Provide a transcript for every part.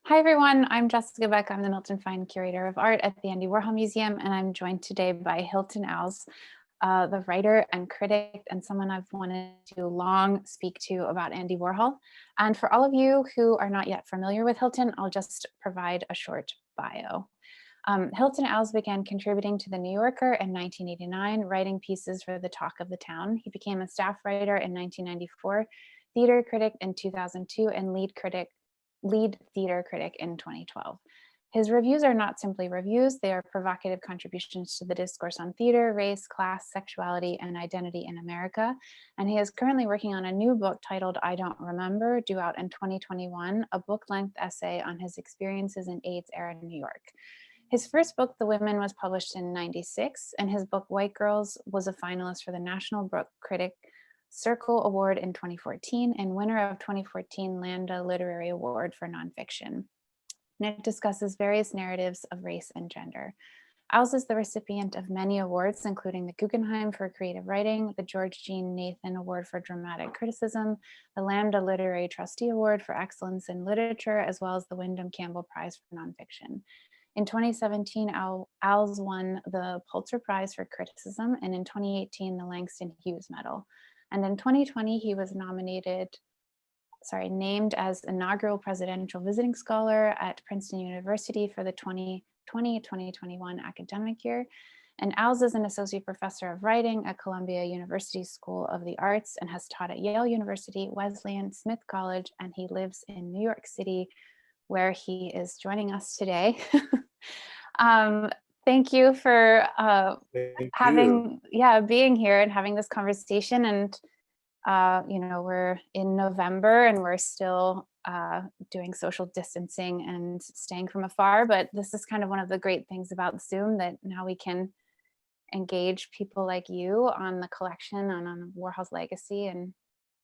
Hi, everyone. I'm Jessica Beck. I'm the Milton Fine Curator of Art at the Andy Warhol Museum, and I'm joined today by Hilton Als, the writer and critic, and someone I've wanted to long speak to about Andy Warhol. And for all of you who are not yet familiar with Hilton, I'll just provide a short bio. Hilton Als began contributing to The New Yorker in 1989, writing pieces for the talk of the town. He became a staff writer in 1994, theater critic in 2002, and lead theater critic in 2012. His reviews are not simply reviews, they are provocative contributions to the discourse on theater, race, class, sexuality, and identity in America. And he is currently working on a new book titled I Don't Remember, due out in 2021, a book-length essay on his experiences in AIDS era New York. His first book, The Women, was published in '96, and his book, White Girls, was a finalist for the National Book Critic Circle Award in 2014 and winner of 2014 Lambda Literary Award for Nonfiction. And it discusses various narratives of race and gender. Als is the recipient of many awards, including the Guggenheim for Creative Writing, the George Jean Nathan Award for Dramatic Criticism, the Lambda Literary Trustee Award for Excellence in Literature, as well as the Wyndham Campbell Prize for Nonfiction. In 2017, Als won the Pulitzer Prize for Criticism, and in 2018, the Langston Hughes Medal. And in 2020, he was named as inaugural presidential visiting scholar at Princeton University for the 2020-2021 academic year. And Als is an associate professor of writing at Columbia University School of the Arts and has taught at Yale University, Wesleyan, Smith College, and he lives in New York City, where he is joining us today. Thank you for being here and having this conversation. And we're in November and we're still doing social distancing and staying from afar, but this is kind of one of the great things about Zoom, that now we can engage people like you on the collection and on Warhol's legacy, and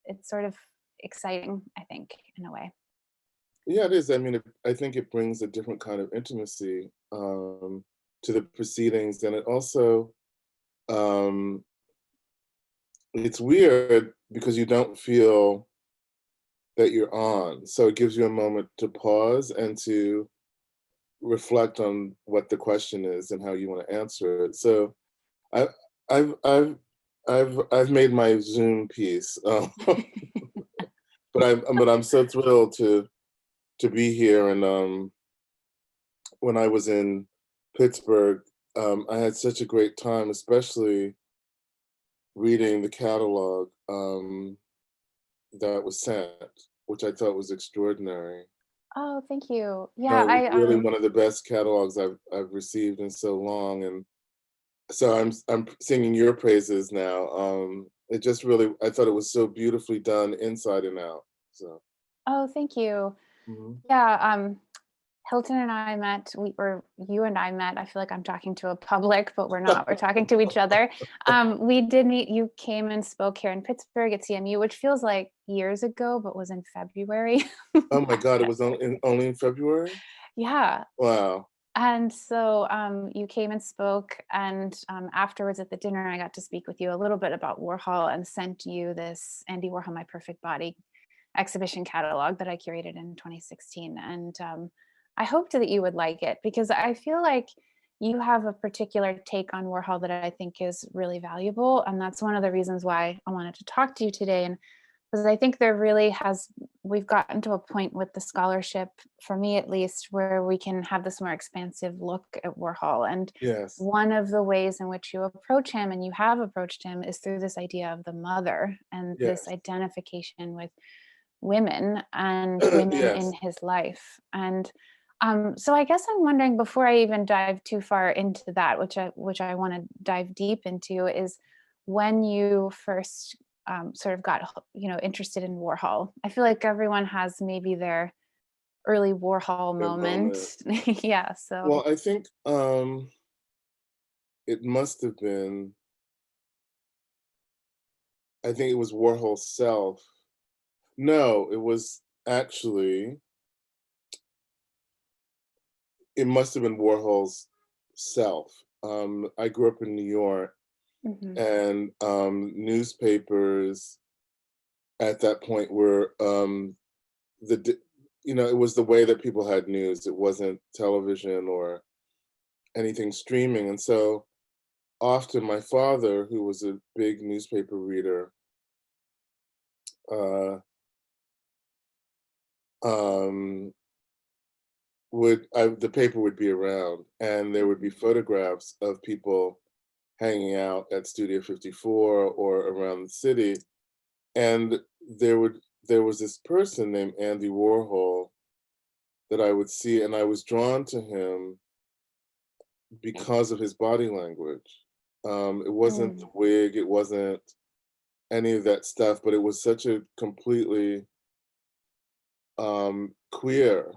it's sort of exciting, I think, in a way. Yeah, it is. I mean, I think it brings a different kind of intimacy to the proceedings, and it also it's weird because you don't feel that you're on, so it gives you a moment to pause and to reflect on what the question is and how you want to answer it. So, I, I've I've I've made my Zoom piece, but I'm so thrilled to be here. And when I was in Pittsburgh, I had such a great time, especially reading the catalog that was sent, which I thought was extraordinary. Oh, thank you. No, Yeah, it was I really one of the best catalogs I've received in so long, and so I'm singing your praises now. It just really, I thought it was so beautifully done inside and out. So. Oh, thank you. Mhm. Yeah, Hilton and I met, you and I met, I feel like I'm talking to a public, but we're not, we're talking to each other. We did meet, you came and spoke here in Pittsburgh at CMU, which feels like years ago, but was in February. Oh my God, it was only in February? Yeah. Wow. And so you came and spoke, and afterwards at the dinner, I got to speak with you a little bit about Warhol and sent you this Andy Warhol, My Perfect Body exhibition catalog that I curated in 2016. And I hoped that you would like it, because I feel like you have a particular take on Warhol that I think is really valuable. And that's one of the reasons why I wanted to talk to you today. And because I think we've gotten to a point with the scholarship, for me at least, where we can have this more expansive look at Warhol. And Yes. one of the ways in which you approach him, and you have approached him, is through this idea of the mother and this Yes. identification with women and women in Yes. his life. And so I guess I'm wondering, before I even dive too far into that, which I want to dive deep into, is when you first sort of got interested in Warhol. I feel like everyone has maybe their early Warhol That moment. moment. Yeah. So Well, I think it must have been, I think it was Warhol's self. No, it was actually, it must have been Warhol's self. I grew up in New York, mhm. and newspapers at that point were the it was the way that people had news. It wasn't television or anything streaming. And so often my father, who was a big newspaper reader, uh, um, the paper would be around, and there would be photographs of people hanging out at Studio 54 or around the city. And there was this person named Andy Warhol that I would see, and I was drawn to him because of his body language. It wasn't the Mm, wig, it wasn't any of that stuff, but it was such a completely queer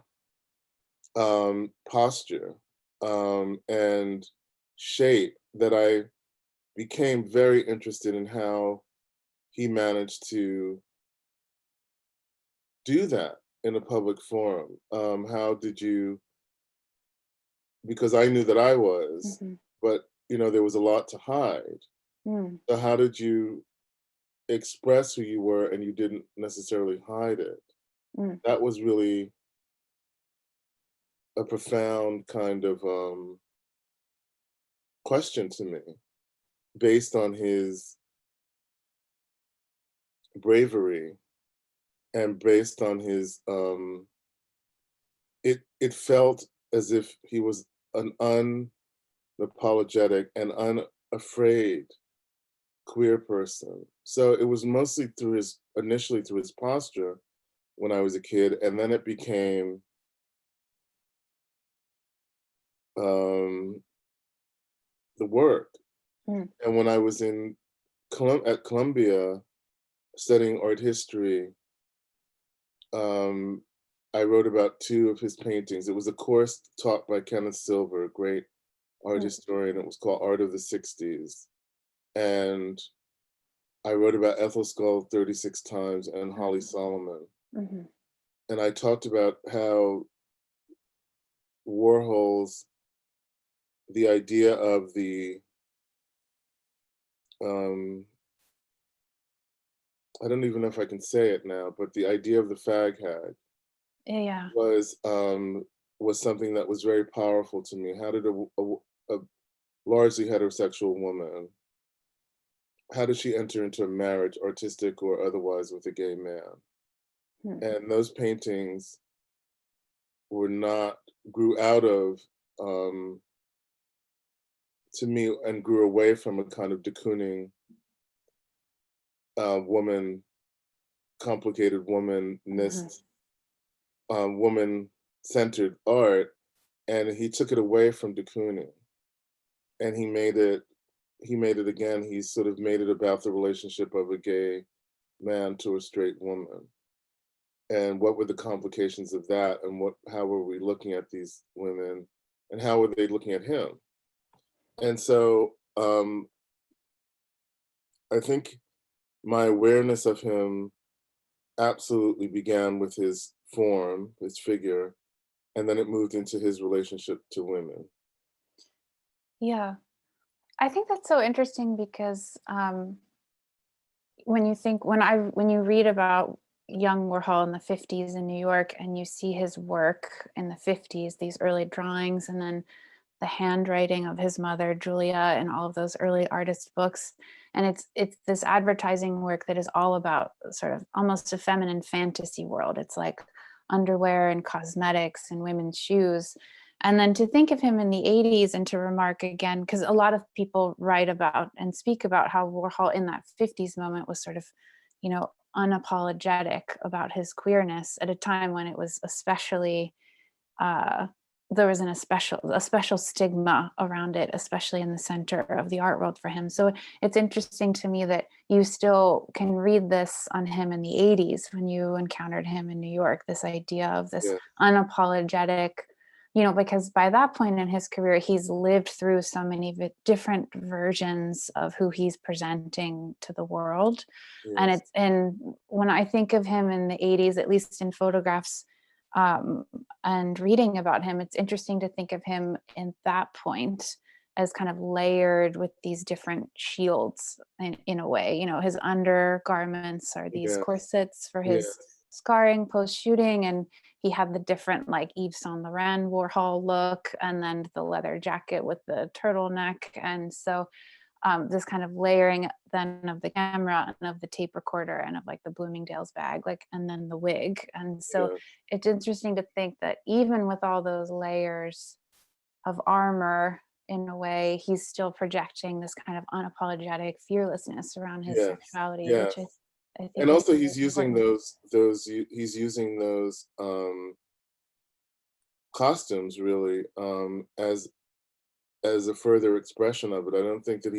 posture and shape that I became very interested in how he managed to do that in a public forum. How did you, because I knew that I was, mhm, but there was a lot to hide. mm, So how did you express who you were and you didn't necessarily hide it? mm. That was really a profound kind of question to me, based on his bravery and based on his it felt as if he was an unapologetic and unafraid queer person. So it was mostly initially through his posture when I was a kid, and then it became um, the work. Mm, And when I was at Columbia studying art history, um, I wrote about two of his paintings. It was a course taught by Kenneth Silver, a great art mm, historian. It was called Art of the 60s. And I wrote about Ethel Skull 36 times and Holly mm, Solomon. mhm, And I talked about how Warhol's, the idea of um, I don't even know if I can say it now, but the idea of the fag hag yeah. was was something that was very powerful to me. How did a largely heterosexual woman, how did she enter into a marriage, artistic or otherwise, with a gay man? Mm, And those paintings were not grew out of um, to me and grew away from a kind of de Kooning woman, complicated mhm, womanist, woman-centered art, and he took it away from de Kooning, and he made it again. He sort of made it about the relationship of a gay man to a straight woman, and what were the complications of that, and how were we looking at these women, and how were they looking at him? And so I think my awareness of him absolutely began with his form, his figure, and then it moved into his relationship to women. yeah. I think that's so interesting because when you read about young Warhol in the 50s in New York and you see his work in the 50s, these early drawings, and then the handwriting of his mother Julia and all of those early artist books, and it's this advertising work that is all about sort of almost a feminine fantasy world. It's like underwear and cosmetics and women's shoes. And then to think of him in the 80s and to remark again, because a lot of people write about and speak about how Warhol in that 50s moment was sort of, unapologetic about his queerness at a time when it was especially uh, there was a special stigma around it, especially in the center of the art world for him. So it's interesting to me that you still can read this on him in the 80s when you encountered him in New York, this idea of this Yeah, unapologetic, because by that point in his career, he's lived through so many different versions of who he's presenting to the world. yes, And when I think of him in the 80s, at least in photographs, um, and reading about him, it's interesting to think of him in that point as kind of layered with these different shields in a way. His undergarments are these yes, corsets for his yes, scarring post shooting, and he had the different like Yves Saint Laurent Warhol look, and then the leather jacket with the turtleneck. And so this kind of layering then of the camera and of the tape recorder and of like the Bloomingdale's bag, like, and then the wig. And so Yeah. it's interesting to think that even with all those layers of armor, in a way, he's still projecting this kind of unapologetic fearlessness around his Yes. sexuality, which Yes. I think And is also really he's using important. he's using those costumes really as a further expression of it. I don't think that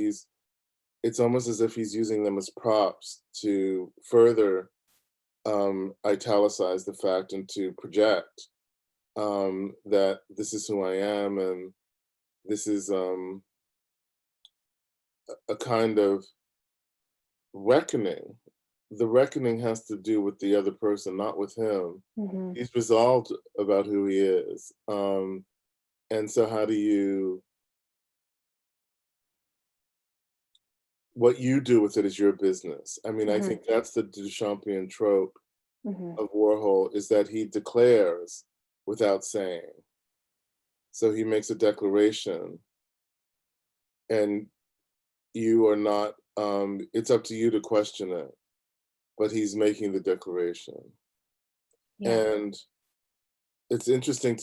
it's almost as if he's using them as props to further italicize the fact and to project that this is who I am, and this is a kind of reckoning. The reckoning has to do with the other person, not with him. Mhm. He's resolved about who he is. And so how do you, what you do with it is your business. I mean, I Mhm. think that's the Duchampian trope Mhm. of Warhol, is that he declares without saying. So he makes a declaration, and you are not, it's up to you to question it, but he's making the declaration. Yeah. And it's interesting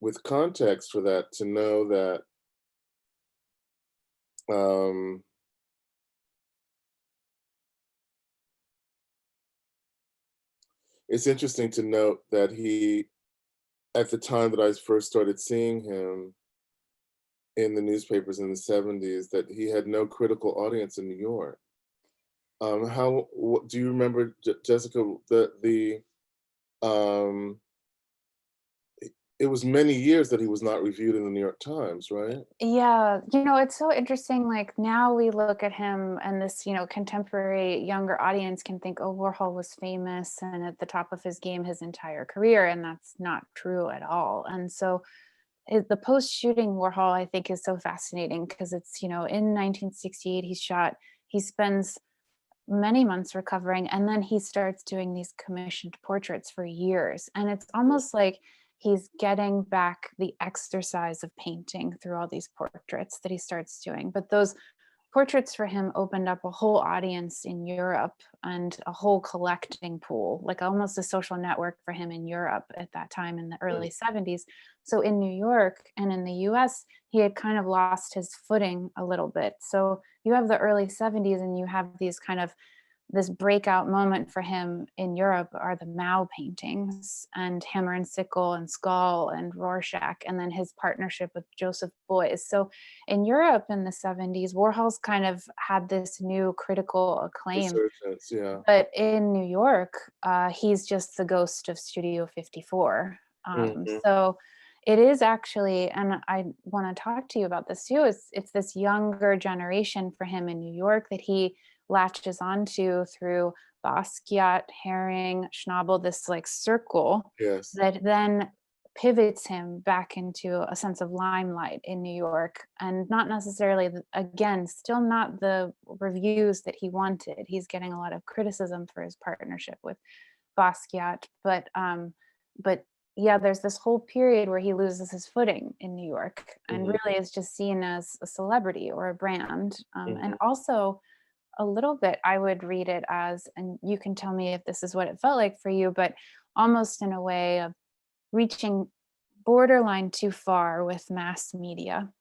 with context for that, to know that um, it's interesting to note that at the time that I first started seeing him in the newspapers in the 70s, that he had no critical audience in New York. Do you remember, Jessica, um, it was many years that he was not reviewed in the New York Times, right? Yeah, it's so interesting. Like now we look at him and this, contemporary younger audience can think, oh, Warhol was famous and at the top of his game his entire career. And that's not true at all. And so the post-shooting Warhol, I think, is so fascinating because it's, in 1968, he spends many months recovering, and then he starts doing these commissioned portraits for years, and it's almost like he's getting back the exercise of painting through all these portraits that he starts doing. But those portraits for him opened up a whole audience in Europe and a whole collecting pool, like almost a social network for him in Europe at that time in the early 70s. So in New York and in the US, he had kind of lost his footing a little bit. So you have the early 70s and you have these kind of this breakout moment for him in Europe are the Mao paintings and Hammer and Sickle and Skull and Rorschach, and then his partnership with Joseph Beuys. So in Europe in the 70s, Warhol's kind of had this new critical acclaim. Resurgence, yeah. But in New York, he's just the ghost of Studio 54. Mhm. So it is actually, and I want to talk to you about this too, it's this younger generation for him in New York that he latches onto through Basquiat, Herring, Schnabel, this like circle Yes. that then pivots him back into a sense of limelight in New York, and not necessarily, again, still not the reviews that he wanted. He's getting a lot of criticism for his partnership with Basquiat, but yeah, there's this whole period where he loses his footing in New York and Mhm. really is just seen as a celebrity or a brand. And Mhm. also a little bit, I would read it as, and you can tell me if this is what it felt like for you, but almost in a way of reaching borderline too far with mass media,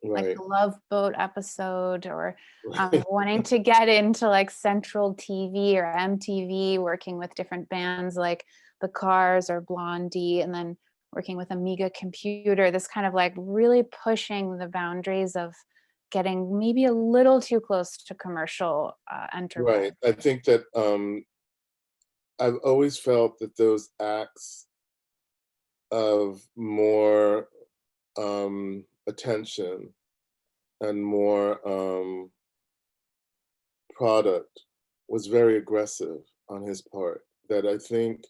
like Right. the Love Boat episode, or Right. wanting to get into like Central TV or MTV, working with different bands like the Cars or Blondie, and then working with Amiga Computer, this kind of like really pushing the boundaries of getting maybe a little too close to commercial enterprise. Right. I think that I've always felt that those acts of more attention and more product was very aggressive on his part. That I think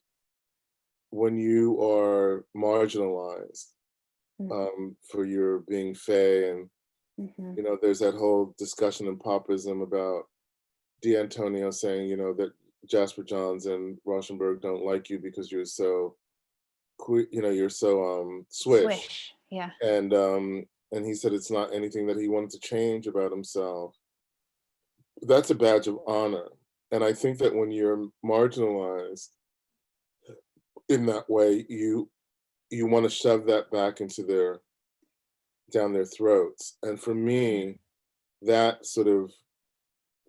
when you are marginalized for your being fey, and Mm-hmm. there's that whole discussion in popism about D'Antonio saying, that Jasper Johns and Rauschenberg don't like you because you're so you're so swish. Swish. Yeah. And he said it's not anything that he wanted to change about himself. That's a badge of honor. And I think that when you're marginalized in that way, you want to shove that back into down their throats. And for me, that sort of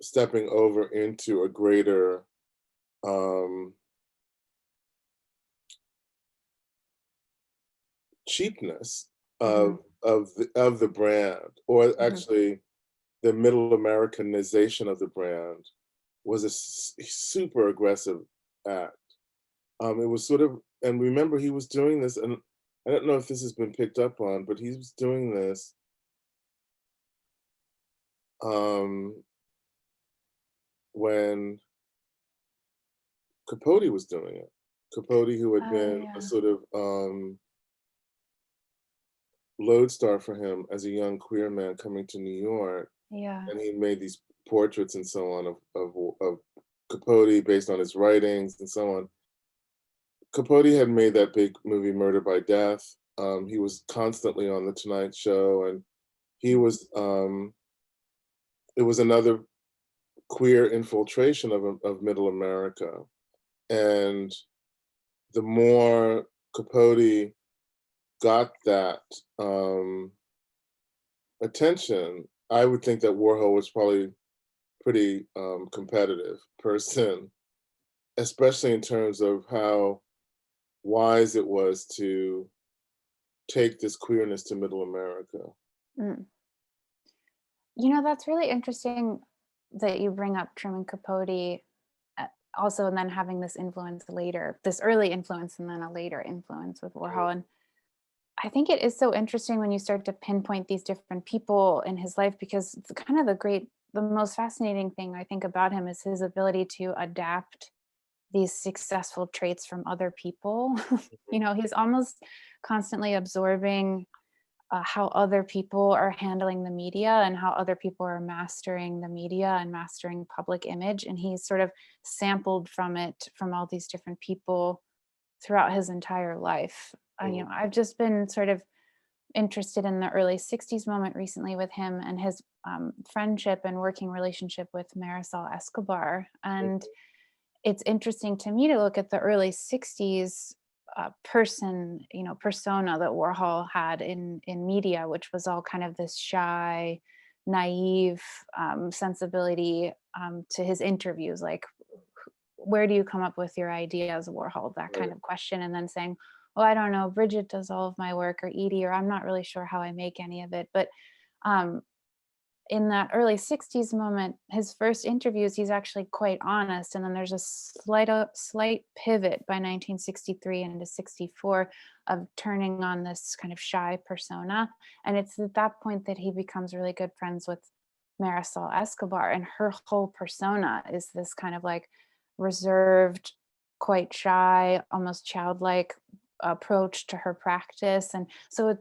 stepping over into a greater um, cheapness Hmm. of the brand, or Hmm. actually the middle Americanization of the brand, was a super aggressive act. It was sort of, and remember he was doing this, and I don't know if this has been picked up on, but he was doing this um, when Capote was doing it. Capote, who had Oh been a yeah. sort of lodestar for him as a young queer man coming to New York, Yeah. and he made these portraits and so on of Capote based on his writings and so on. Capote had made that big movie Murder by Death. He was constantly on the Tonight Show, and he was it was another queer infiltration of Middle America. And the more Capote got that attention, I would think that Warhol was probably pretty competitive person, especially in terms of how wise it was to take this queerness to Middle America. Mm. That's really interesting that you bring up Truman Capote, uh, also, and then having this influence later, this early influence, and then a later influence with Warhol. And I think it is so interesting when you start to pinpoint these different people in his life, because the most fascinating thing I think about him is his ability to adapt these successful traits from other people. He's almost constantly absorbing how other people are handling the media and how other people are mastering the media and mastering public image. And he's sort of sampled from it from all these different people throughout his entire life. Mhm. I've just been sort of interested in the early 60s moment recently with him and his friendship and working relationship with Marisol Escobar. And it's interesting to me to look at the early 60s persona that Warhol had in media, which was all kind of this shy, naive sensibility to his interviews, like, where do you come up with your ideas, Warhol? That kind Right. of question. And then saying, oh, I don't know, Bridget does all of my work, or Edie, or I'm not really sure how I make any of it. But um, in that early 60s moment, his first interviews, he's actually quite honest. And then there's a slight pivot by 1963 into 64 of turning on this kind of shy persona. And it's at that point that he becomes really good friends with Marisol Escobar. And her whole persona is this kind of like reserved, quite shy, almost childlike approach to her practice. And so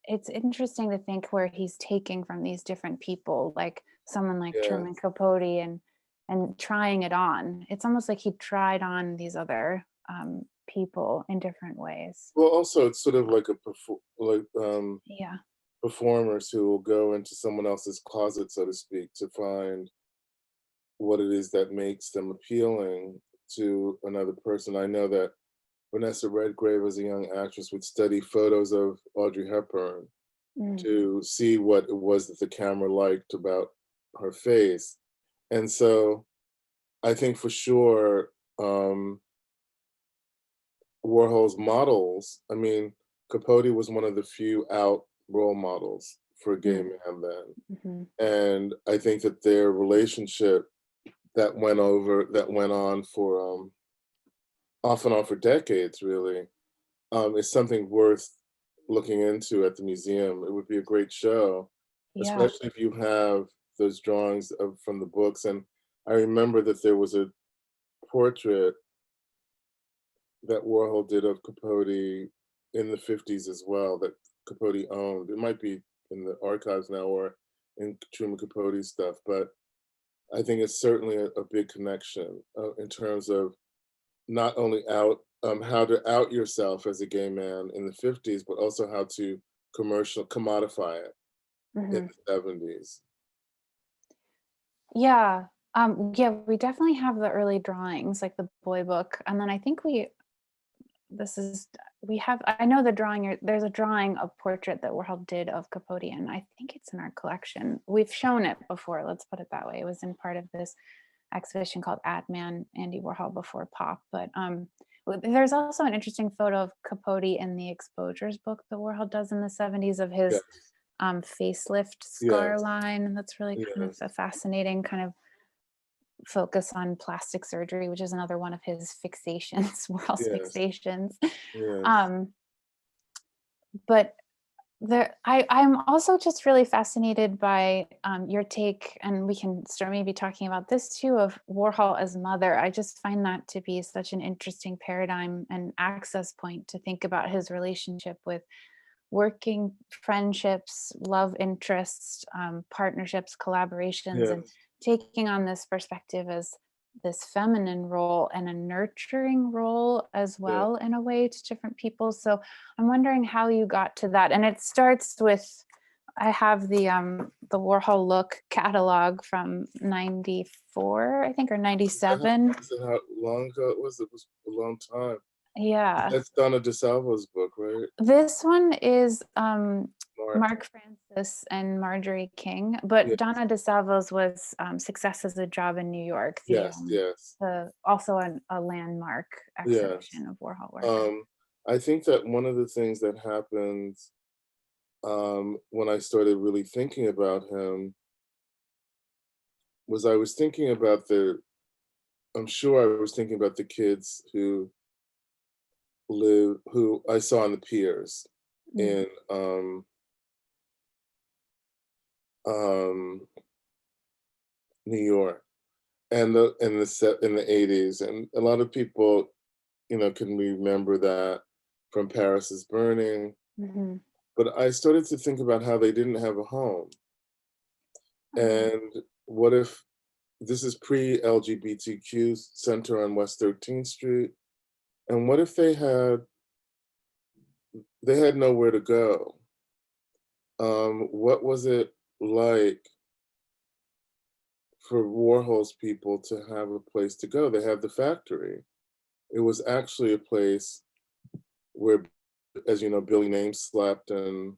it's interesting to think where he's taking from these different people, like someone like Yeah. Truman Capote, and trying it on. It's almost like he tried on these other people in different ways. Well, also it's sort of like Yeah. performers who will go into someone else's closet, so to speak, to find what it is that makes them appealing to another person. I know that Vanessa Redgrave, as a young actress, would study photos of Audrey Hepburn Mm. to see what it was that the camera liked about her face. And so I think for sure, Warhol's models, I mean, Capote was one of the few out role models for a gay Mm. man then. Hmm. And I think that their relationship that went on for off and on for decades, really, is something worth looking into at the museum. It would be a great show, Yeah. especially if you have those drawings from the books. And I remember that there was a portrait that Warhol did of Capote in the 50s as well, that Capote owned. It might be in the archives now or in Truman Capote stuff, but I think it's certainly a big connection in terms of not only out how to out yourself as a gay man in the 50s, but also how to commodify it in Hmm. the 70s. Yeah. Yeah, we definitely have the early drawings, like the boy book. And then I think this is, we have, I know the drawing, there's a drawing, a portrait that Warhol did of Capote, and I think it's in our collection. We've shown it before, let's put it that way. It was in part of this exhibition called Ad Man, Andy Warhol Before Pop. But there's also an interesting photo of Capote in the Exposures book that Warhol does in the 70s of his Yes, facelift scar yes, line. And that's really kind of yes, a fascinating kind of focus on plastic surgery, which is another one of his fixations, Warhol's yes, fixations. yes, Um, but I'm also just really fascinated by your take, and we can start maybe talking about this too, of Warhol as mother. I just find that to be such an interesting paradigm and access point to think about his relationship with working friendships, love interests, partnerships, collaborations, and yes, taking on this perspective as this feminine role and a nurturing role as yeah. well in a way to different people. So I'm wondering how you got to that. And it starts with, I have the Warhol Look catalog from 94, I think, or '97. Is that how long ago it was? It was a long time. Yeah. That's Donna DeSalvo's book, right? This one is Mark. Mark Francis and Marjorie King, but Yeah. Donna DeSalvo's was Success as a Job in New York, Yes, yes, the also a landmark yes. exhibition of Warhol work. Um, I think that one of the things that happened when I started really thinking about him was I was thinking about I'm sure I was thinking about the kids who I saw on the piers Mm, in um, New York and in the 80s, and a lot of people, can remember that from Paris is Burning. mhm. But I started to think about how they didn't have a home, Oh, and what if this is pre-LGBTQ center on West 13th Street, and what if they had nowhere to go? What was it like for Warhol's people to have a place to go? They had the factory. It was actually a place where, as you know, Billy Name slept, and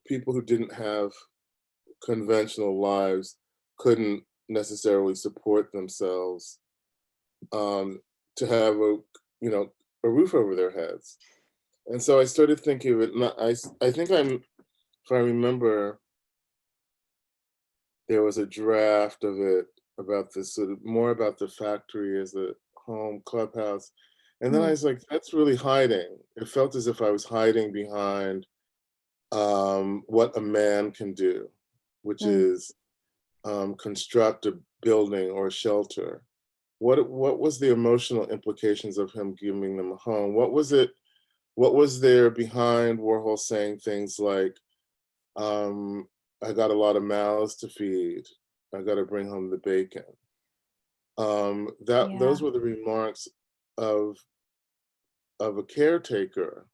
people who didn't have conventional lives couldn't necessarily support themselves, um, to have a roof over their heads. And so I started thinking of it. And I think if I remember, there was a draft of it about this sort of more about the factory as a home clubhouse. And then I mm, was like, that's really hiding. It felt as if I was hiding behind what a man can do, which mm, is construct a building or a shelter. What was the emotional implications of him giving them a home? What was it? What was there behind Warhol saying things like, "I got a lot of mouths to feed. I got to bring home the bacon." yeah. Those were the remarks of a caretaker,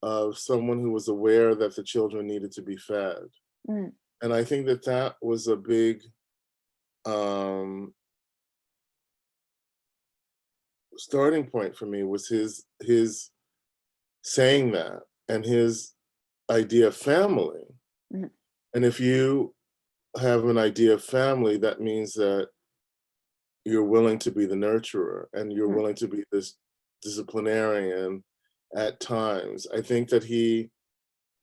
of someone who was aware that the children needed to be fed. Mm, And I think that that was a big um, starting point for me, was his saying that, and his idea of family. mm, And if you have an idea of family, that means that you're willing to be the nurturer and you're mm, willing to be this disciplinarian at times. I think that he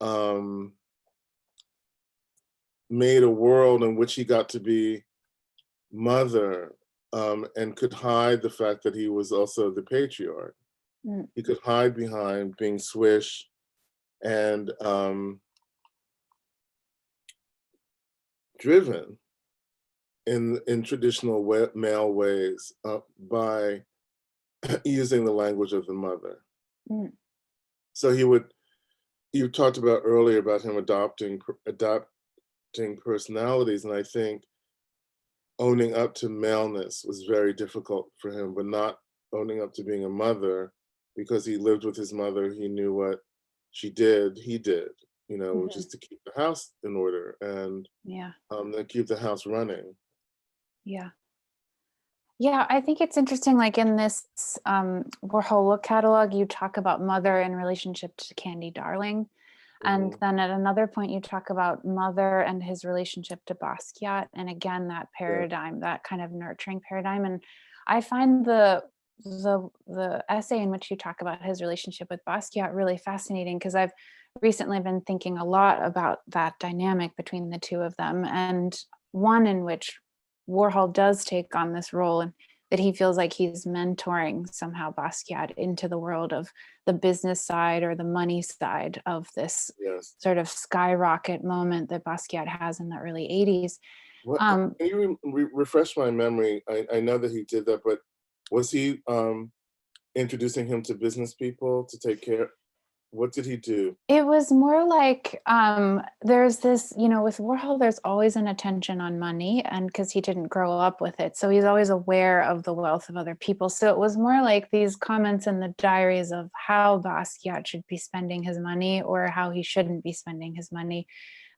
um, made a world in which he got to be mother, and could hide the fact that he was also the patriarch. mm. He could hide behind being swish and driven in traditional male ways, by using the language of the mother. Mm. So you talked about earlier about him adopting personalities, and I think owning up to maleness was very difficult for him, but not owning up to being a mother, because he lived with his mother. He knew what she did, he did, which Mhm. is to keep the house in order and Yeah. then keep the house running. Yeah. Yeah, I think it's interesting. Like in this Warhol look catalog, you talk about mother in relationship to Candy Darling. And Hmm. then at another point, you talk about mother and his relationship to Basquiat. And again, that Yeah, paradigm, that kind of nurturing paradigm. And I find the essay in which you talk about his relationship with Basquiat really fascinating because I've recently been thinking a lot about that dynamic between the two of them. And one in which Warhol does take on this role and that he feels like he's mentoring somehow Basquiat into the world of the business side or the money side of this yes. sort of skyrocket moment that Basquiat has in the early 80s. What Um, can you refresh my memory? I know that he did that, but was he introducing him to business people to take care? What did he do? It was more like, there's this, with Warhol, there's always an attention on money, and because he didn't grow up with it. So he's always aware of the wealth of other people. So it was more like these comments in the diaries of how Basquiat should be spending his money or how he shouldn't be spending his money.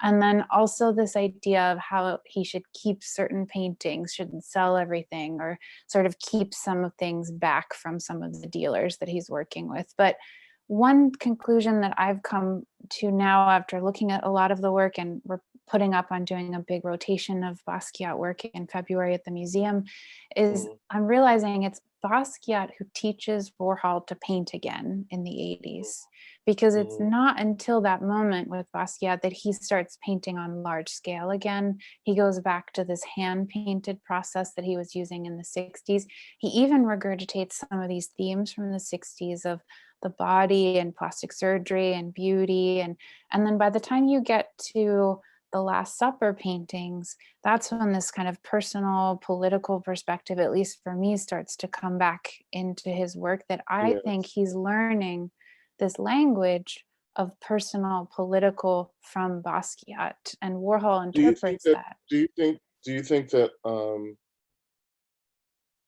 And then also this idea of how he should keep certain paintings, shouldn't sell everything, or sort of keep some of things back from some of the dealers that he's working with. But one conclusion that I've come to now after looking at a lot of the work, and we're putting up on doing a big rotation of Basquiat work in February at the museum, is Mm, I'm realizing it's Basquiat who teaches Warhol to paint again in the mm, 80s. Because it's mm, not until that moment with Basquiat that he starts painting on large scale again. He goes back to this hand painted process that he was using in the 60s. He even regurgitates some of these themes from the 60s of the body and plastic surgery and beauty, and then by the time you get to the Last Supper paintings, that's when this kind of personal political perspective, at least for me, starts to come back into his work, that I think yes. he's learning this language of personal political from Basquiat, and Warhol Do you think interprets that? that. Do you think that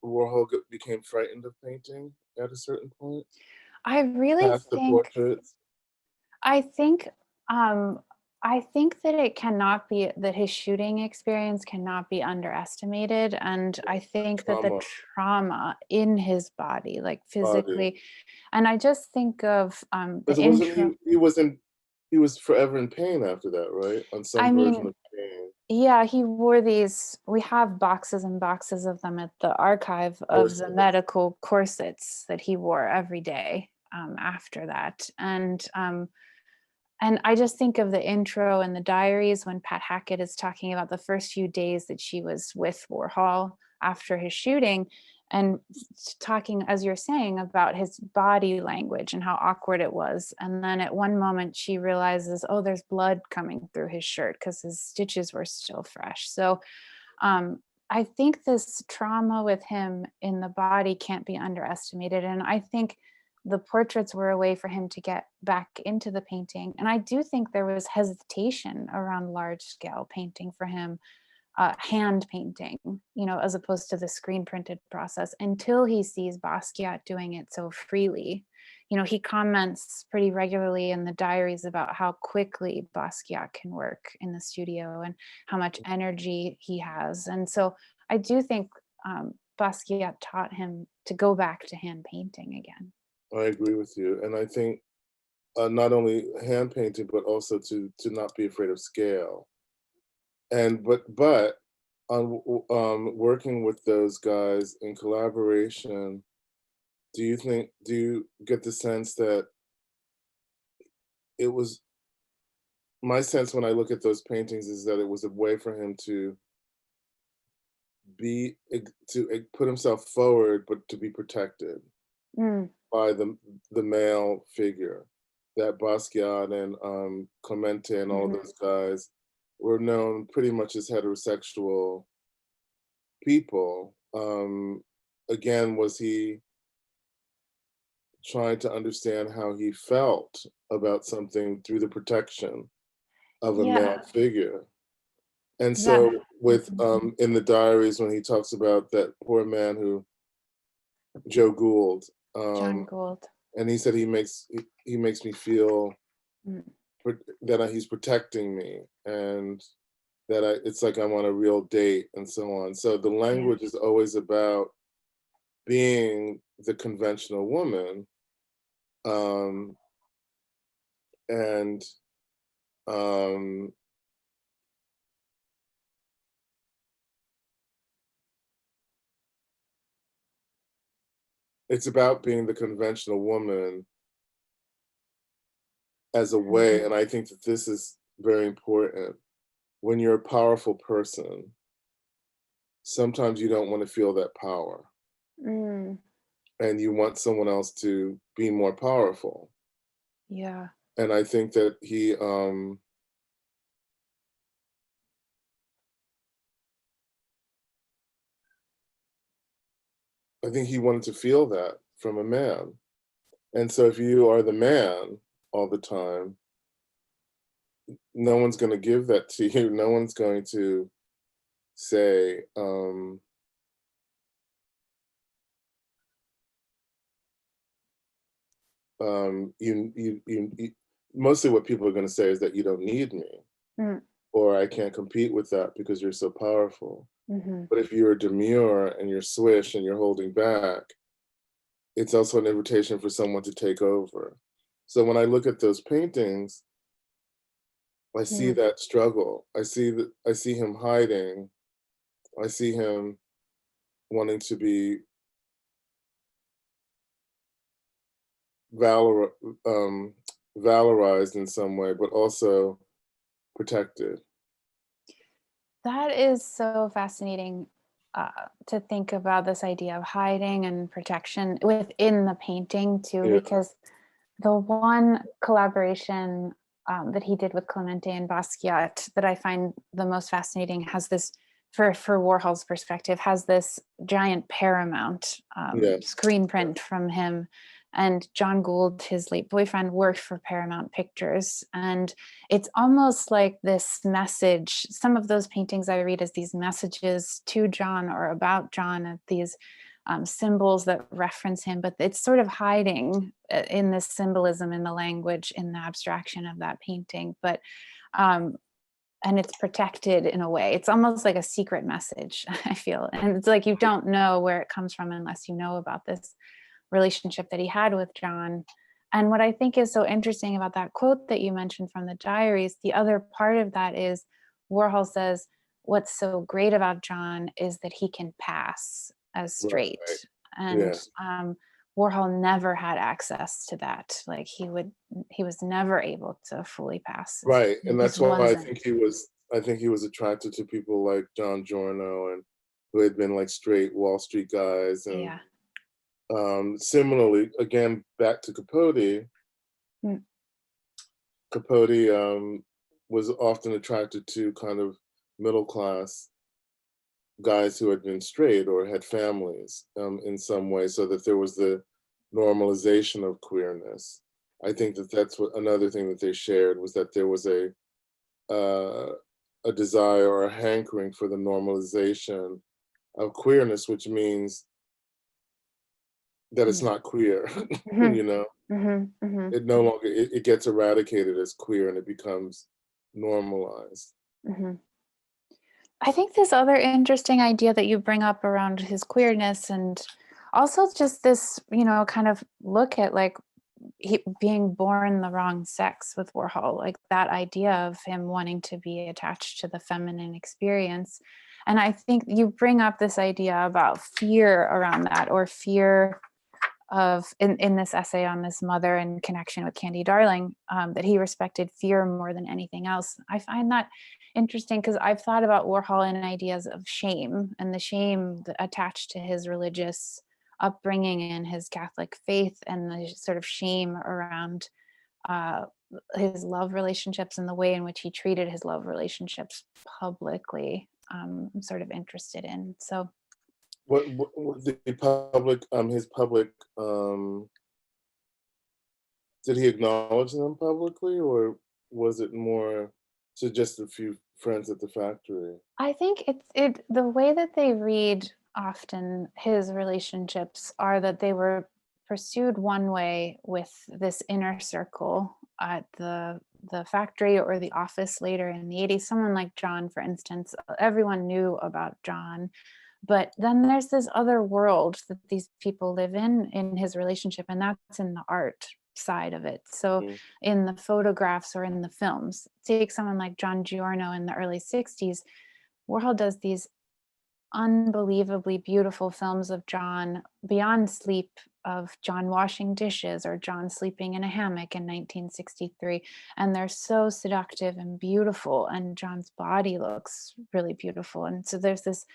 Warhol became frightened of painting at a certain point, I really past the think portraits? I think um I think that it cannot be that his shooting experience cannot be underestimated, and I think that the Trauma, trauma in his body, like body. physically, and I just think of the Because it wasn't intro. he was forever in pain after that, right? On I some version mean, of pain. yeah, he wore these, we have boxes and boxes of them at the archive of the Corsets. medical corsets that he wore every day after that. And I just think of the intro and the diaries when Pat Hackett is talking about the first few days that she was with Warhol after his shooting, and talking, as you're saying, about his body language and how awkward it was. And then at one moment, she realizes, oh, there's blood coming through his shirt because his stitches were still fresh. So I think this trauma with him in the body can't be underestimated. And I think the portraits were a way for him to get back into the painting. And I do think there was hesitation around large scale painting for him, hand painting, as opposed to the screen printed process, until he sees Basquiat doing it so freely. He comments pretty regularly in the diaries about how quickly Basquiat can work in the studio and how much energy he has. And so I do think Basquiat taught him to go back to hand painting again. I agree with you, and I think not only hand painting, but also to not be afraid of scale. And but on working with those guys in collaboration, do you get the sense that it was my sense when I look at those paintings is that it was a way for him to put himself forward, but to be protected Mm, by the male figure. That Basquiat and Clemente and all mhm. those guys were known pretty much as heterosexual people. Again, was he trying to understand how he felt about something through the protection of a male Yeah, figure? And that. so, with Mhm. in the diaries when he talks about that poor man who Joe Gould, John um, Gould. and he said he makes me feel Mm. that he's protecting me, and that it's like I'm on a real date and so on. So the Yeah. language is always about being the conventional woman, um, and um, it's about being the conventional woman as a way, Mhm. and I think that this is very important. When you're a powerful person, sometimes you don't want to feel that power, Mm. and you want someone else to be more powerful. Yeah. And I think that I think he wanted to feel that from a man. And so if you are the man all the time, no one's going to give that to you. No one's going to say, you mostly what people are going to say is that you don't need me, Mm. or I can't compete with that because you're so powerful. Mhm. But if you're demure and you're swish and you're holding back, it's also an invitation for someone to take over. So when I look at those paintings, I see Mm. that struggle. I see him hiding. I see him wanting to be valor um, valorized in some way, but also protected. That is so fascinating to think about this idea of hiding and protection within the painting too, Yeah, because the one collaboration that he did with Clemente and Basquiat that I find the most fascinating has this, for Warhol's perspective, has this giant Paramount yeah, screen print from him. And John Gould, his late boyfriend, worked for Paramount Pictures. And it's almost like this message. Some of those paintings I read as these messages to John or about John, these symbols that reference him, but it's sort of hiding in this symbolism in the language, in the abstraction of that painting. But um, and it's protected in a way. It's almost like a secret message, I feel. And it's like you don't know where it comes from unless you know about this relationship that he had with John. And what I think is so interesting about that quote that you mentioned from the diaries, the other part of that is Warhol says, what's so great about John is that he can pass as right. straight. And Yeah, Warhol never had access to that. Like he was never able to fully pass. right. He And just that's why wasn't. I think he was attracted to people like John Giorno and who had been like straight Wall Street guys. And Yeah. similarly, again, back to Capote, Mm. Capote was often attracted to kind of middle class guys who had been straight or had families in some way, so that there was the normalization of queerness. I think that that's what another thing that they shared was that there was uh, a desire or a hankering for the normalization of queerness, which means that it's Mm. not queer. Mhm. You know, Mhm. Mhm. it no longer it gets eradicated as queer and it becomes normalized. Mhm. I think this other interesting idea that you bring up around his queerness, and also just this, kind of look at like being born the wrong sex with Warhol, like that idea of him wanting to be attached to the feminine experience. And I think you bring up this idea about fear around that, or fear of in this essay on this mother and connection with Candy Darling, that he respected fear more than anything else. I find that interesting because I've thought about Warhol in ideas of shame, and the shame attached to his religious upbringing and his Catholic faith, and the sort of shame around uh, his love relationships and the way in which he treated his love relationships publicly. I'm sort of interested in. So What the public his public did he acknowledge them publicly, or was it more to just a few friends at the factory? I think the way that they read often his relationships are that they were pursued one way with this inner circle at the factory or the office later in the 80s. Someone like John, for instance, everyone knew about John. But then there's this other world that these people live in his relationship, and that's in the art side of it. So Mm. in the photographs or in the films, take someone like John Giorno in the early 60s. Warhol does these unbelievably beautiful films of John beyond sleep, of John washing dishes or John sleeping in a hammock in 1963. And they're so seductive and beautiful, and John's body looks really beautiful. And so there's this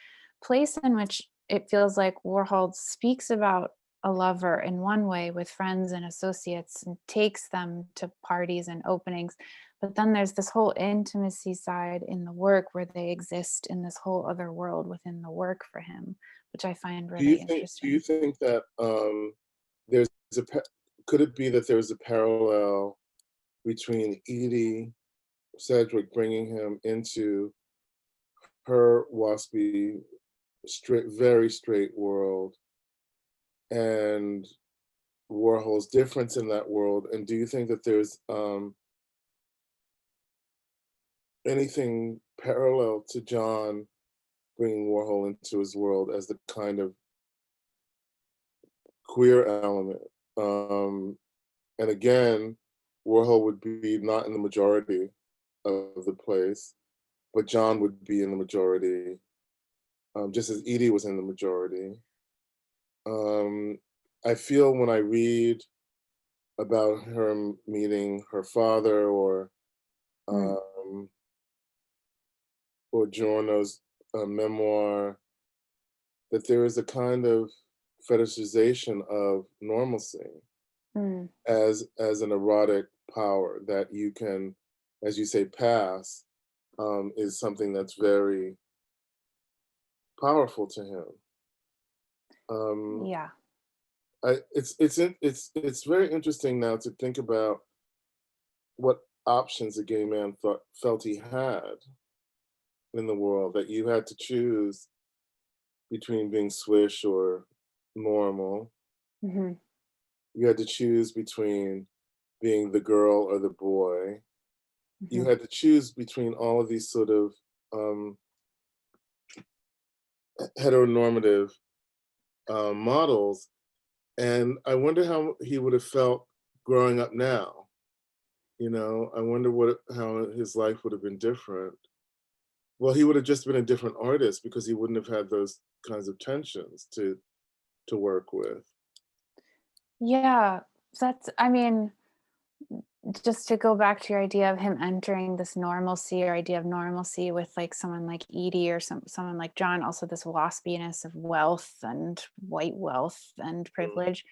place in which it feels like Warhol speaks about a lover in one way with friends and associates and takes them to parties and openings. But then there's this whole intimacy side in the work where they exist in this whole other world within the work for him, which I find Do you really think? Do you interesting. think that there's a could it be that there's a parallel between Edie Sedgwick bringing him into her waspy, straight, very straight world, and Warhol's difference in that world? And do you think that there's anything parallel to John bringing Warhol into his world as the kind of queer element? And again, Warhol would be not in the majority of the place, but John would be in the majority, just as Edie was in the majority. Um, I feel when I read about her meeting her father, Mm, um, or Giorno's memoir, that there is a kind of fetishization of normalcy mm. as an erotic power that you can, as you say, pass, is something that's very powerful to him. Um, Yeah. it's very interesting now to think about what options a gay man felt he had in the world. That you had to choose between being swish or normal. Hmm. You had to choose between being the girl or the boy. You Hmm. had to choose between all of these sort of um, heteronormative models. And I wonder how he would have felt growing up now. You know, I wonder how his life would have been different. Well, he would have just been a different artist because he wouldn't have had those kinds of tensions to work with. Yeah. That's, I mean, just to go back to your idea of him entering this normalcy or idea of normalcy with like someone like Edie or someone like John, also this waspiness of wealth and white wealth and Mm, privilege.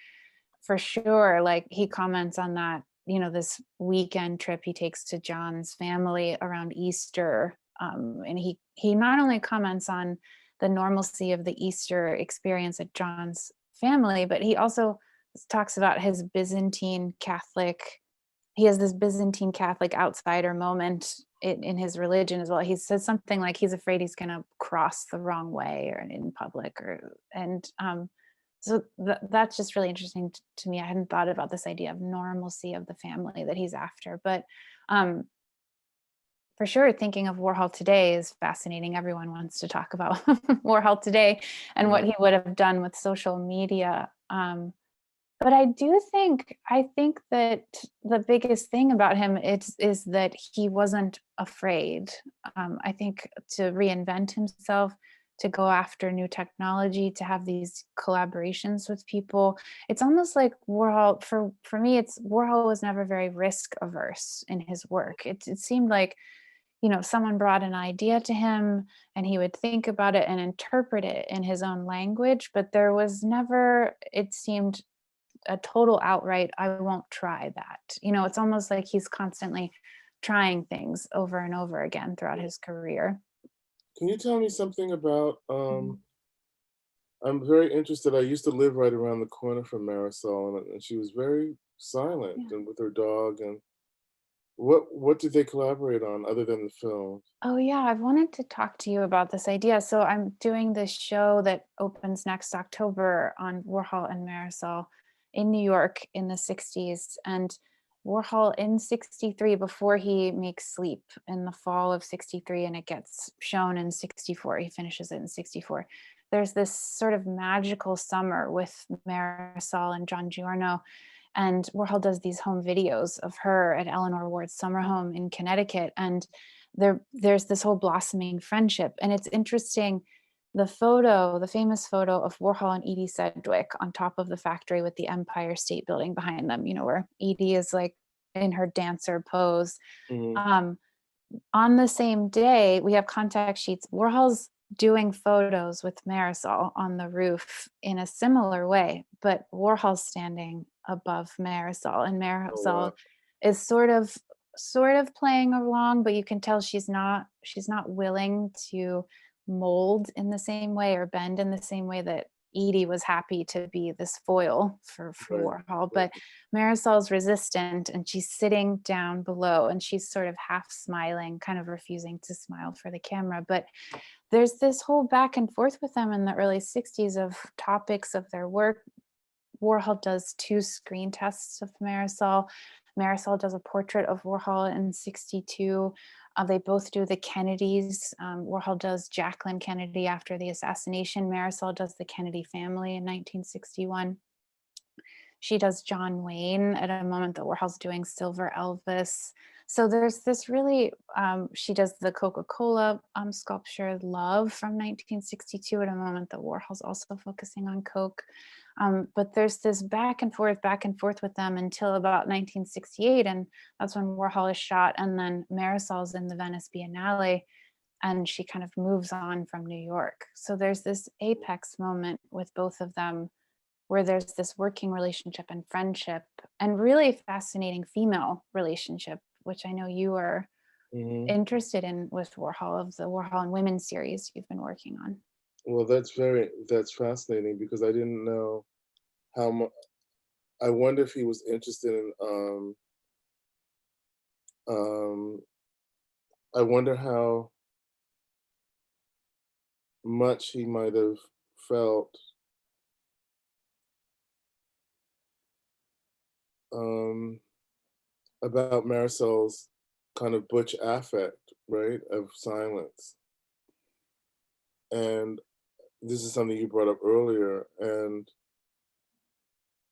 For sure, like he comments on that, this weekend trip he takes to John's family around Easter. And he not only comments on the normalcy of the Easter experience at John's family, but he also talks about his Byzantine Catholic he has this Byzantine Catholic outsider moment in his religion as well. He says something like he's afraid he's going to cross the wrong way or in public, so that's just really interesting to me. I hadn't thought about this idea of normalcy of the family that he's after, but um, for sure, thinking of Warhol today is fascinating. Everyone wants to talk about Warhol today and mm. what he would have done with social media. But I think that the biggest thing about him is that he wasn't afraid. I think to reinvent himself, to go after new technology, to have these collaborations with people. It's almost like Warhol, for me, it's Warhol was never very risk averse in his work. It seemed like, someone brought an idea to him and he would think about it and interpret it in his own language, but there was never, it seemed, a total outright, I won't try that. It's almost like he's constantly trying things over and over again throughout his career. Can you tell me something about? Mhm. I'm very interested. I used to live right around the corner from Marisol, and she was very silent Yeah. and with her dog. And what did they collaborate on other than the film? Oh yeah, I've wanted to talk to you about this idea. So I'm doing this show that opens next October on Warhol and Marisol in New York in the 60s. And Warhol in 63, before he makes Sleep in the fall of 63, and it gets shown in 64, he finishes it in 64. There's this sort of magical summer with Marisol and John Giorno, and Warhol does these home videos of her at Eleanor Ward's summer home in Connecticut. And there's this whole blossoming friendship. And it's interesting, the famous photo of Warhol and Edie Sedgwick on top of the factory with the Empire State Building behind them, where Edie is like in her dancer pose. Mhm. Um, on the same day, we have contact sheets. Warhol's doing photos with Marisol on the roof in a similar way, but Warhol's standing above Marisol, and Oh, Marisol wow. is sort of playing along, but you can tell she's not willing to mold in the same way or bend in the same way that Edie was happy to be this foil for Right. Warhol. Right. But Marisol's resistant, and she's sitting down below, and she's sort of half smiling, kind of refusing to smile for the camera. But there's this whole back and forth with them in the early 60s of topics of their work. Warhol does 2 screen tests of Marisol. Marisol does a portrait of Warhol in 62. They both do the Kennedys. Warhol does Jacqueline Kennedy after the assassination. Marisol does the Kennedy family in 1961. She does John Wayne at a moment that Warhol's doing Silver Elvis. So there's this really, she does the Coca-Cola sculpture Love from 1962 at a moment that Warhol's also focusing on Coke. But there's this back and forth with them until about 1968. And that's when Warhol is shot. And then Marisol's in the Venice Biennale, and she kind of moves on from New York. So there's this apex moment with both of them where there's this working relationship and friendship and really fascinating female relationship, which I know you are Mhm. interested in with Warhol, of the Warhol and Women series you've been working on. Well, that's fascinating because I didn't know how much. I wonder if he was interested in, um, I wonder how much he might have felt, um, about Marisol's kind of butch affect, right, of silence. And this is something you brought up earlier. And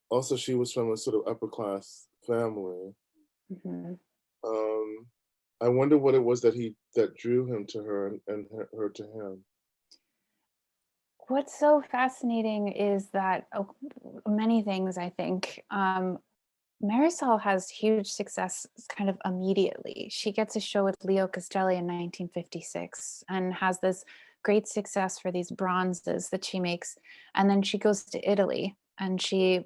also, she was from a sort of upper class family. Mhm. Um, I wonder what it was that drew him to her and her to him. What's so fascinating is that many things, I think. Marisol has huge success kind of immediately. She gets a show with Leo Castelli in 1956 and has this great success for these bronzes that she makes. And then she goes to Italy, and she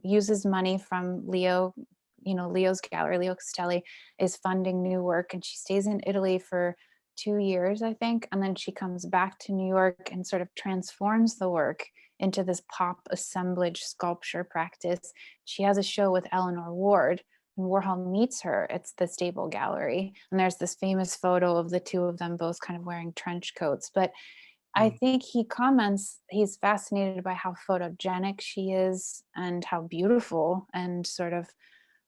uses money from Leo. Leo's gallery, Leo Castelli, is funding new work, and she stays in Italy for 2 years, I think. And then she comes back to New York and sort of transforms the work into this pop assemblage sculpture practice. She has a show with Eleanor Ward, and Warhol meets her. It's the Stable Gallery. And there's this famous photo of the two of them both kind of wearing trench coats. But I Mm. think he comments he's fascinated by how photogenic she is and how beautiful and sort of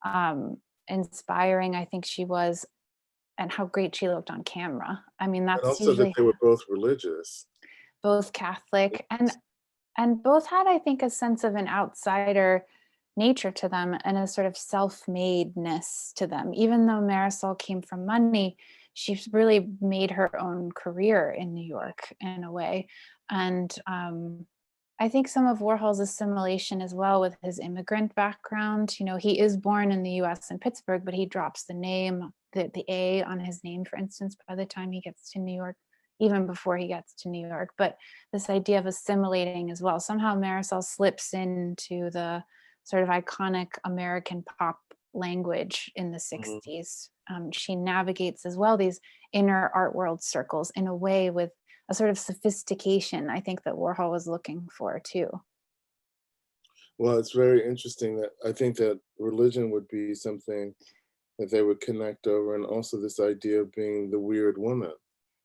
um, inspiring I think she was, and how great she looked on camera. I mean, And that's also that usually they were both religious. both Catholic, and both had, I think, a sense of an outsider nature to them and a sort of self-madeness to them. Even though Marisol came from money, she's really made her own career in New York in a way. And I think some of Warhol's assimilation as well with his immigrant background. He is born in the US in Pittsburgh, but he drops the name, the A on his name, for instance, by the time he gets to New York, even before he gets to New York. But this idea of assimilating as well. Somehow Marisol slips into the sort of iconic American pop language in the Mhm. 60s. She navigates as well these inner art world circles in a way with a sort of sophistication I think that Warhol was looking for too. Well, it's very interesting that I think that religion would be something that they would connect over, and also this idea of being the weird woman,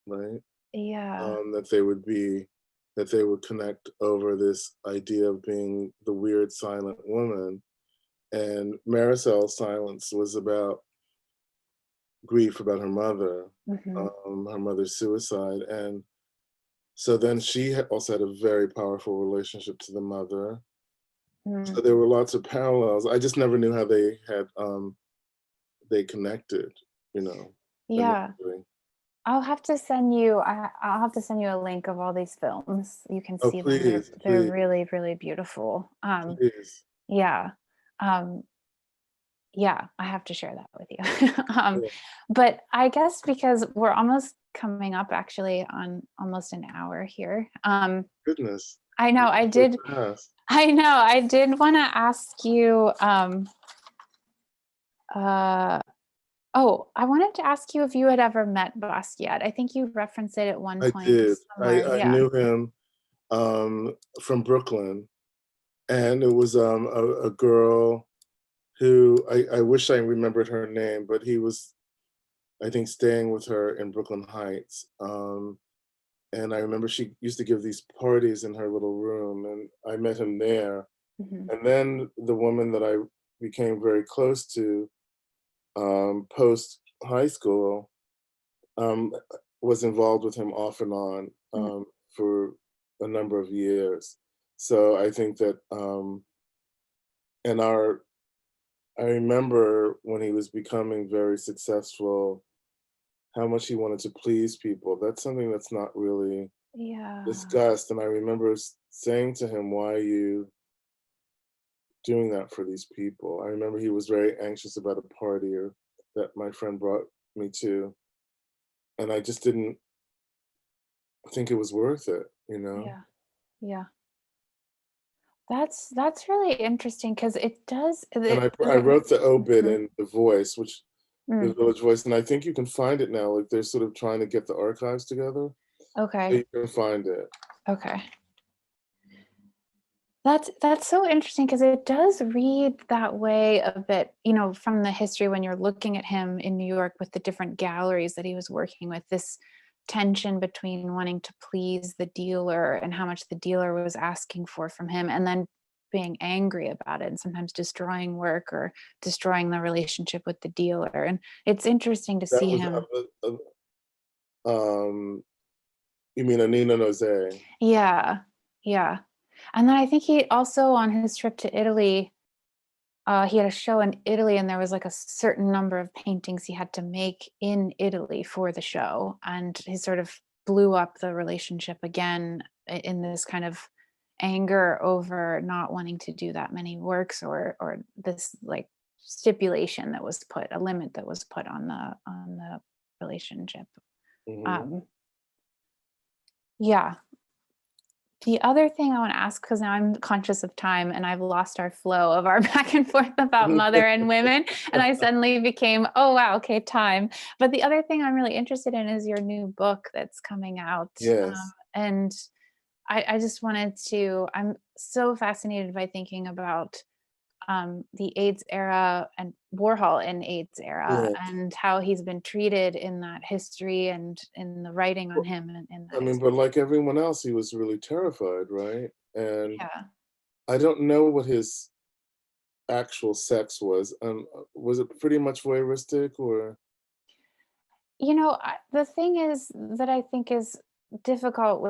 right? Yeah. That they would be. that they would connect over this idea of being the weird silent woman. And Maricel's silence was about grief about Hmm. her mother's suicide. And so then also had a very powerful relationship to the mother. Mm. So there were lots of parallels. I just never knew how they connected, you know, Yeah. initially. I'll have to send you a link of all these films. You can Oh, see them. please, They're please, really, really beautiful. please. Yeah. Um, yeah, I have to share that with you. Yeah, But I guess because we're almost coming up actually on almost an hour here. goodness. I know It's so fast. I did want to ask you, uh, oh, I wanted to ask you if you had ever met Basquiat. I think you referenced it at one I point did. somewhere. I Yeah. knew him from Brooklyn, and it was a girl who I wish I remembered her name, but he was, I think, staying with her in Brooklyn Heights. And I remember she used to give these parties in her little room, and I met him there. Hmm. And then the woman that I became very close to post high school um, was involved with him off and on for a number of years. So I think that, and I remember when he was becoming very successful, how much he wanted to please people. That's something that's not really Yeah. discussed. And I remember saying to him, "Why are you doing that for these people?" I remember he was very anxious about a party that my friend brought me to, and I just didn't think it was worth it, you know? Yeah. Yeah. That's really interesting because it does And it, I wrote the obit Mhm. in The Voice, which the Mm, Village Voice, and I think you can find it now. Like they're sort of trying to get the archives together, so okay. you can find it. Okay. That's so interesting because it does read that way a bit, from the history when you're looking at him in New York with the different galleries that he was working with, this tension between wanting to please the dealer and how much the dealer was asking for from him, and then being angry about it and sometimes destroying work or destroying the relationship with the dealer. And it's interesting to That see was him. um, you mean Anina Nozay? Yeah. Yeah. And then I think he also, on his trip to Italy, he had a show in Italy, and there was like a certain number of paintings he had to make in Italy for the show, and he sort of blew up the relationship again in this kind of anger over not wanting to do that many works, or this like stipulation that was put, a limit that was put on the relationship. Hmm. Um, yeah, the other thing I want to ask, because now I'm conscious of time and I've lost our flow of our back and forth about mother and women, and I suddenly became, oh wow, okay, time. But the other thing I'm really interested in is your new book that's coming out. Yes. And I just wanted to, I'm so fascinated by thinking about the AIDS era and Warhol in AIDS era Yes. and how he's been treated in that history and in the writing on him and in I that mean, but history. like everyone else, he was really terrified, right? And Yeah. I don't know what his actual sex was. Was it pretty much voyeuristic or? The thing is that I think is difficult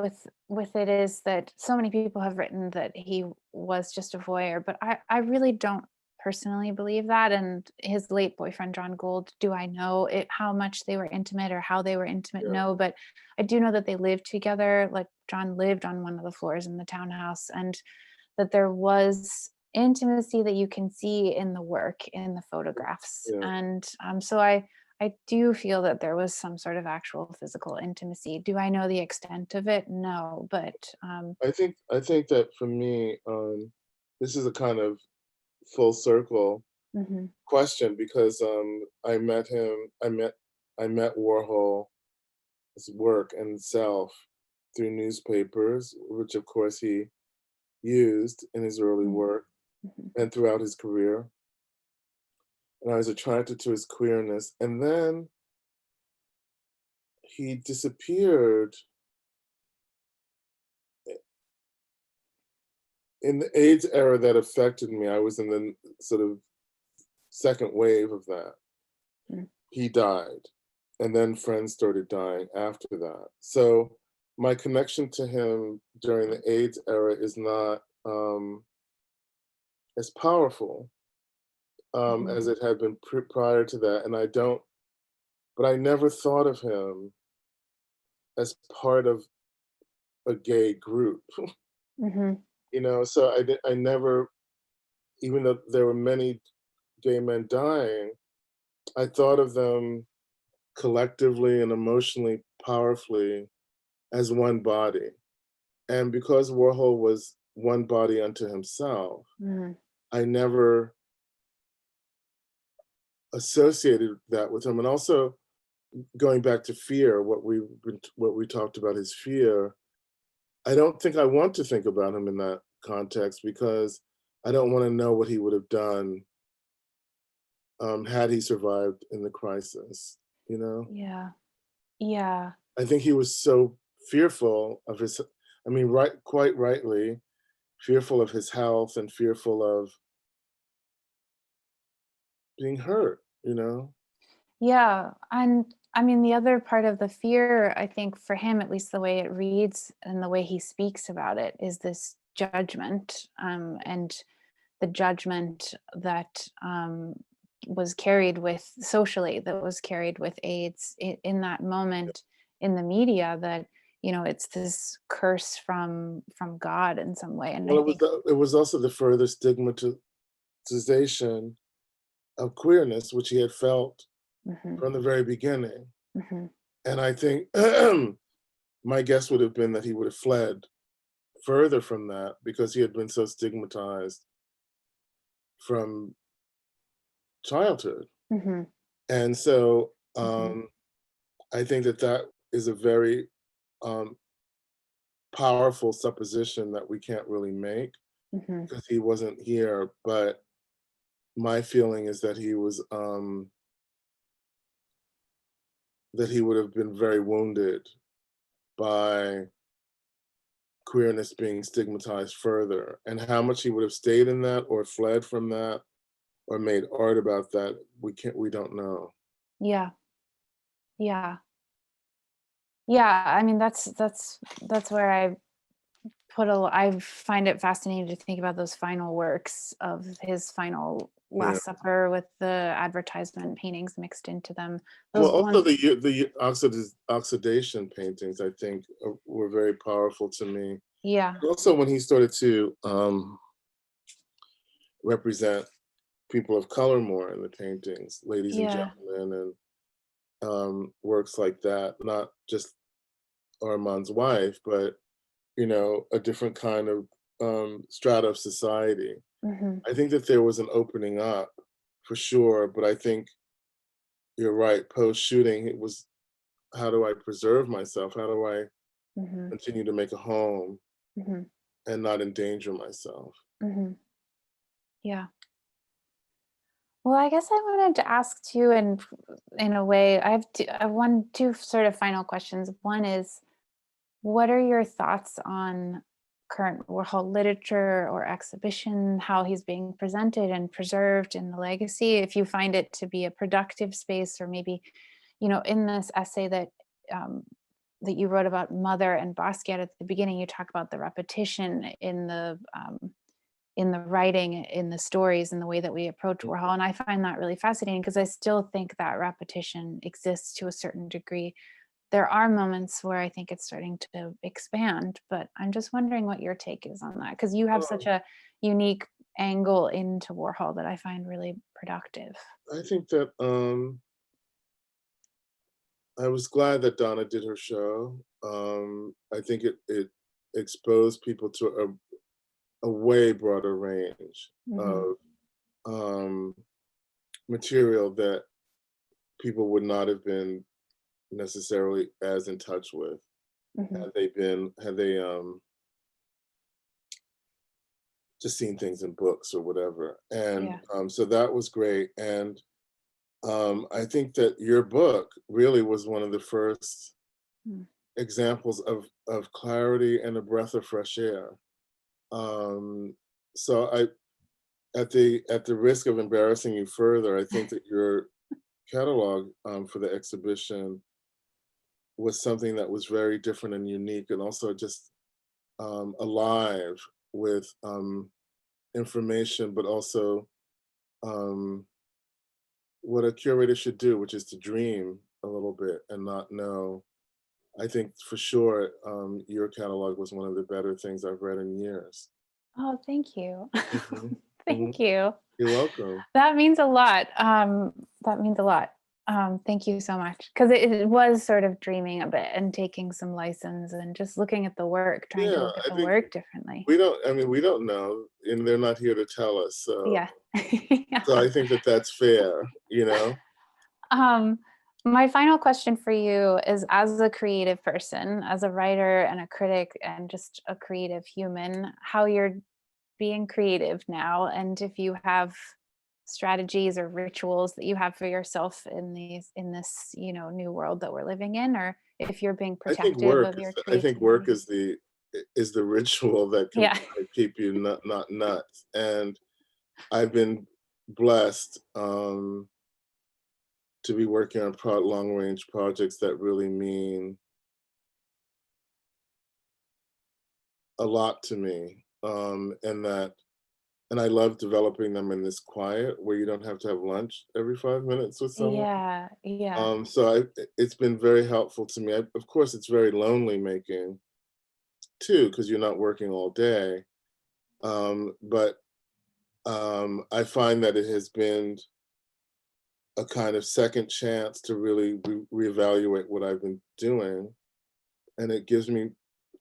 with it is that so many people have written that he was just a voyeur, but I really don't personally believe that. And his late boyfriend John Gould, do I know how much they were intimate or how they were intimate? Yeah, No, but I do know that they lived together. Like John lived on one of the floors in the townhouse, and that there was intimacy that you can see in the work, in the photographs. yeah. And so I do feel that there was some sort of actual physical intimacy. Do I know the extent of it? No, but I think that for me, this is a kind of full circle mhm, question because I met him. I met Warhol's work and self through newspapers, which of course he used in his early mm, work mhm, and throughout his career. And I was attracted to his queerness. And then he disappeared in the AIDS era that affected me, I was in the sort of second wave of that. Mm. He died, and then friends started dying after that. So my connection to him during the AIDS era is not as powerful Mhm. as it had been prior to that. And but I never thought of him as part of a gay group, Mhm. so I never, even though there were many gay men dying, I thought of them collectively and emotionally powerfully as one body. And because Warhol was one body unto himself, Mhm. I never associated that with him. And also going back to fear, what we talked about, his fear, I don't think I want to think about him in that context because I don't want to know what he would have done had he survived in the crisis. Yeah. Yeah. I think he was so fearful of his, I mean, quite rightly, fearful of his health and fearful of being hurt. Yeah. And I mean, the other part of the fear, I think for him, at least the way it reads and the way he speaks about it, is this judgment, and the judgment that was carried with socially, that was carried with AIDS in that moment in the media, that it's this curse from God in some way. And Well, I think, it was also the further stigmatization of queerness, which he had felt mhm, from the very beginning. mhm, And I think my guess would have been that he would have fled further from that because he had been so stigmatized from childhood. mhm, And so mhm, I think that is a very um, powerful supposition that we can't really make mhm. because he wasn't here. But my feeling is that he would have been very wounded by queerness being stigmatized further, and how much he would have stayed in that or fled from that or made art about that, we don't know. Yeah, yeah, yeah. I mean, that's where I find it fascinating to think about those final works of his final Yeah. Last Supper with the advertisement paintings mixed into them. Well, Those also ones, the oxidation paintings, I think, were very powerful to me. yeah, Also, when he started to represent people of color more in the paintings, ladies and yeah, gentlemen, and works like that, not just Armand's wife, but a different kind of strata of society. hmm, I think that there was an opening up for sure, but I think you're right. Post shooting, it was, how do I preserve myself? How do I hmm, continue to make a home hmm, and not endanger myself? hmm, yeah. Well, I guess I wanted to ask too, and in a way, I have two sort of final questions. One is, what are your thoughts on current Warhol literature or exhibition, how he's being presented and preserved in the legacy? If you find it to be a productive space, or maybe, in this essay um, that you wrote about Mother and Basquiat at the beginning, you talk about the repetition in the writing, in the stories, in the way that we approach Warhol. And I find that really fascinating because I still think that repetition exists to a certain degree. There are moments where I think it's starting to expand, but I'm just wondering what your take is on that, because you have such Oh, a unique angle into Warhol that I find really productive. I think that I was glad that Donna did her show. I think it exposed people to a way broader range Mhm, of um, material that people would not have been necessarily as in touch with mhm, had they just seen things in books or whatever. And yeah, so that was great. And I think that your book really was one of the first mm, examples of clarity and a breath of fresh air. So at the risk of embarrassing you further, I think that your catalog for the exhibition was something that was very different and unique, and also just alive with information, but also um, what a curator should do, which is to dream a little bit and not know. I think for sure your catalog was one of the better things I've read in years. Oh, thank you. Hmm. Hmm. Thank you. You're welcome. That means a lot. That means a lot. Thank you so much. Because it was sort of dreaming a bit and taking some license and just looking at the work, trying to Yeah, look at I the think work differently. we don't. I mean, we don't know, and they're not here to tell us. So, Yeah. so Yeah. I think that that's fair. You know. Um, my final question for you is, as a creative person, as a writer and a critic and just a creative human, how you're being creative now, and if you have strategies or rituals that you have for yourself in this, new world that we're living in, or if you're being protective of your I think work creativity. is the ritual that can Yeah. kind of keep you not nuts. And I've been blessed to be working on long range projects that really mean a lot to me. And I love developing them in this quiet where you don't have to have lunch every 5 minutes with someone. Yeah. Yeah. It's been very helpful to me. Of course, it's very lonely making too because you're not working all day. But I find that it has been a kind of second chance to really reevaluate what I've been doing, and it gives me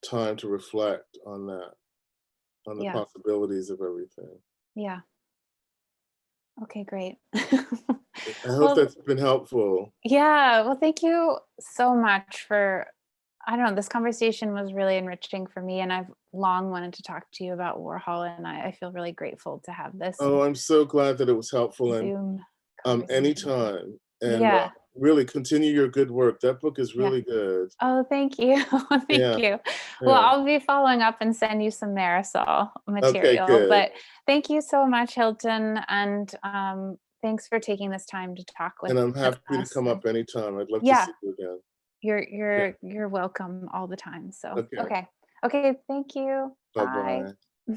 time to reflect on that, on the Yeah. possibilities of everything. Yeah. Okay, great. I hope Well, that's been helpful. yeah. Well, thank you so much for, I don't know, this conversation was really enriching for me, and I've long wanted to talk to you about Warhol, and I feel really grateful to have this Oh, I'm so glad that it was helpful, and Zoom conversation with you. anytime. And Yeah, really continue your good work. That book is yeah. really good. Oh, thank you. Thank Yeah, you. Well, yeah. I'll be following up and send you some Marisol Okay, material. good. But thank you so much, Hilton, and thanks for taking this time to talk And I'm with happy to us. come And up anytime. I'd love to yeah, see you again. you're Yeah. you're you're welcome all the time. So Okay. okay, okay. Thank you. Bye Bye. bye.